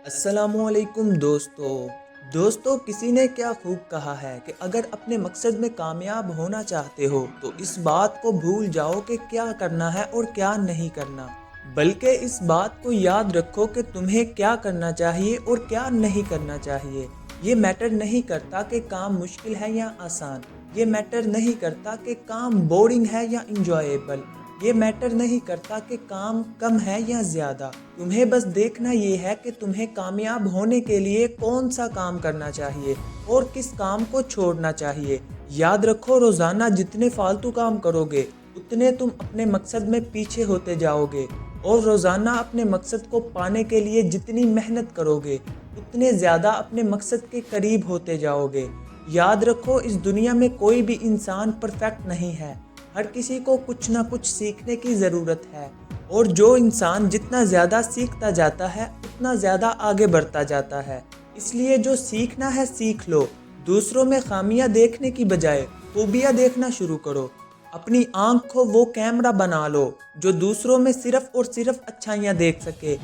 अस्सलामुअलैकुम दोस्तों किसी ने क्या खूब कहा है कि अगर अपने मकसद में कामयाब होना चाहते हो तो इस बात को भूल जाओ कि क्या करना है और क्या नहीं करना, बल्कि इस बात को याद रखो कि तुम्हें क्या करना चाहिए और क्या नहीं करना चाहिए। ये मैटर नहीं करता कि काम मुश्किल है या आसान, ये मैटर नहीं करता कि काम बोरिंग है या इंजॉयबल, ये मैटर नहीं करता कि काम कम है या ज़्यादा। तुम्हें बस देखना ये है कि तुम्हें कामयाब होने के लिए कौन सा काम करना चाहिए और किस काम को छोड़ना चाहिए। याद रखो, रोज़ाना जितने फालतू काम करोगे उतने तुम अपने मकसद में पीछे होते जाओगे, और रोज़ाना अपने मकसद को पाने के लिए जितनी मेहनत करोगे उतने ज़्यादा अपने मकसद के करीब होते जाओगे। याद रखो, इस दुनिया में कोई भी इंसान परफेक्ट नहीं है, हर किसी को कुछ ना कुछ सीखने की ज़रूरत है, और जो इंसान जितना ज़्यादा सीखता जाता है उतना ज़्यादा आगे बढ़ता जाता है। इसलिए जो सीखना है सीख लो, दूसरों में खामियां देखने की बजाय खूबियां देखना शुरू करो। अपनी आँख को वो कैमरा बना लो जो दूसरों में सिर्फ और सिर्फ अच्छाइयाँ देख सके,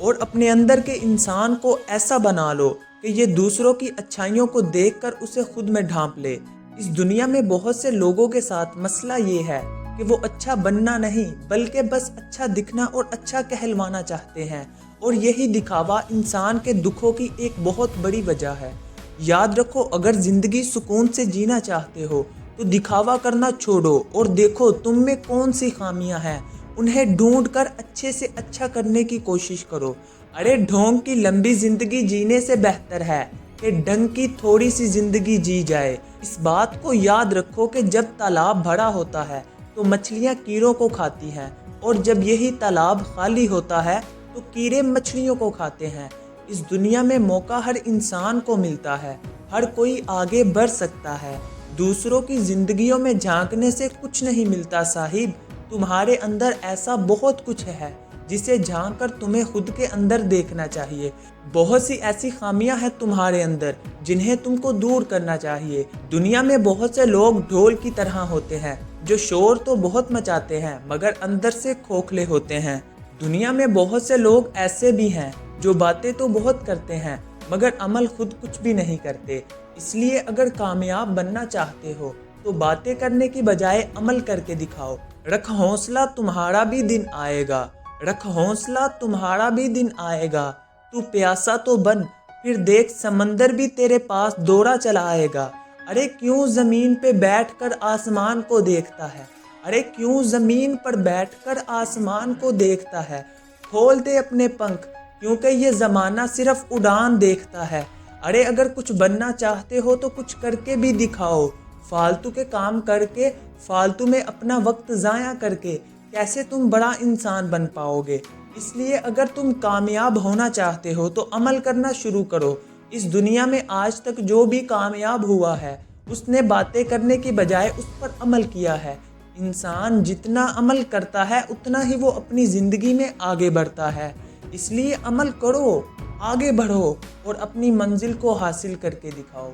और अपने अंदर के इंसान को ऐसा बना लो कि ये दूसरों की अच्छाइयों को देखकर उसे खुद में ढांप ले। इस दुनिया में बहुत से लोगों के साथ मसला ये है कि वो अच्छा बनना नहीं बल्कि बस अच्छा दिखना और अच्छा कहलवाना चाहते हैं, और यही दिखावा इंसान के दुखों की एक बहुत बड़ी वजह है। याद रखो, अगर ज़िंदगी सुकून से जीना चाहते हो तो दिखावा करना छोड़ो और देखो तुम में कौन सी खामियां हैं, उन्हें ढूंढ कर अच्छे से अच्छा करने की कोशिश करो। अरे ढोंग की लंबी ज़िंदगी जीने से बेहतर है कि ढंग की थोड़ी सी ज़िंदगी जी जाए। इस बात को याद रखो कि जब तालाब भरा होता है तो मछलियाँ कीड़ों को खाती हैं, और जब यही तालाब खाली होता है तो कीड़े मछलियों को खाते हैं। इस दुनिया में मौका हर इंसान को मिलता है, हर कोई आगे बढ़ सकता है। दूसरों की जिंदगियों में झांकने से कुछ नहीं मिलता साहिब, तुम्हारे अंदर ऐसा बहुत कुछ है जिसे झांक कर तुम्हें खुद के अंदर देखना चाहिए। बहुत सी ऐसी खामियां हैं तुम्हारे अंदर जिन्हें तुमको दूर करना चाहिए। दुनिया में बहुत से लोग ढोल की तरह होते हैं जो शोर तो बहुत मचाते हैं मगर अंदर से खोखले होते हैं। दुनिया में बहुत से लोग ऐसे भी हैं जो बातें तो बहुत करते हैं मगर अमल खुद कुछ भी नहीं करते। इसलिए अगर कामयाब बनना चाहते हो तो बातें करने की बजाय अमल करके दिखाओ। रख हौसला, तुम्हारा भी दिन आएगा। रख हौसला, तुम्हारा भी दिन आएगा। तू प्यासा तो बन, फिर देख समंदर भी तेरे पास दौड़ा चला आएगा। अरे क्यों ज़मीन पे बैठकर आसमान को देखता है, अरे क्यों ज़मीन पर बैठकर आसमान को देखता है। खोल दे अपने पंख, क्योंकि ये ज़माना सिर्फ उड़ान देखता है। अरे अगर कुछ बनना चाहते हो तो कुछ करके भी दिखाओ। फालतू के काम करके, फालतू में अपना वक्त ज़ाया करके कैसे तुम बड़ा इंसान बन पाओगे। इसलिए अगर तुम कामयाब होना चाहते हो तो अमल करना शुरू करो। इस दुनिया में आज तक जो भी कामयाब हुआ है उसने बातें करने की बजाय उस पर अमल किया है। इंसान जितना अमल करता है उतना ही वो अपनी ज़िंदगी में आगे बढ़ता है। इसलिए अमल करो, आगे बढ़ो और अपनी मंजिल को हासिल करके दिखाओ।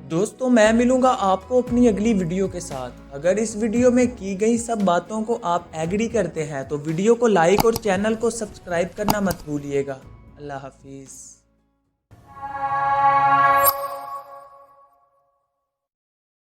दोस्तों, मैं मिलूंगा आपको अपनी अगली वीडियो के साथ। अगर इस वीडियो में की गई सब बातों को आप एग्री करते हैं तो वीडियो को लाइक और चैनल को सब्सक्राइब करना मत भूलिएगा। अल्लाह हाफिज़।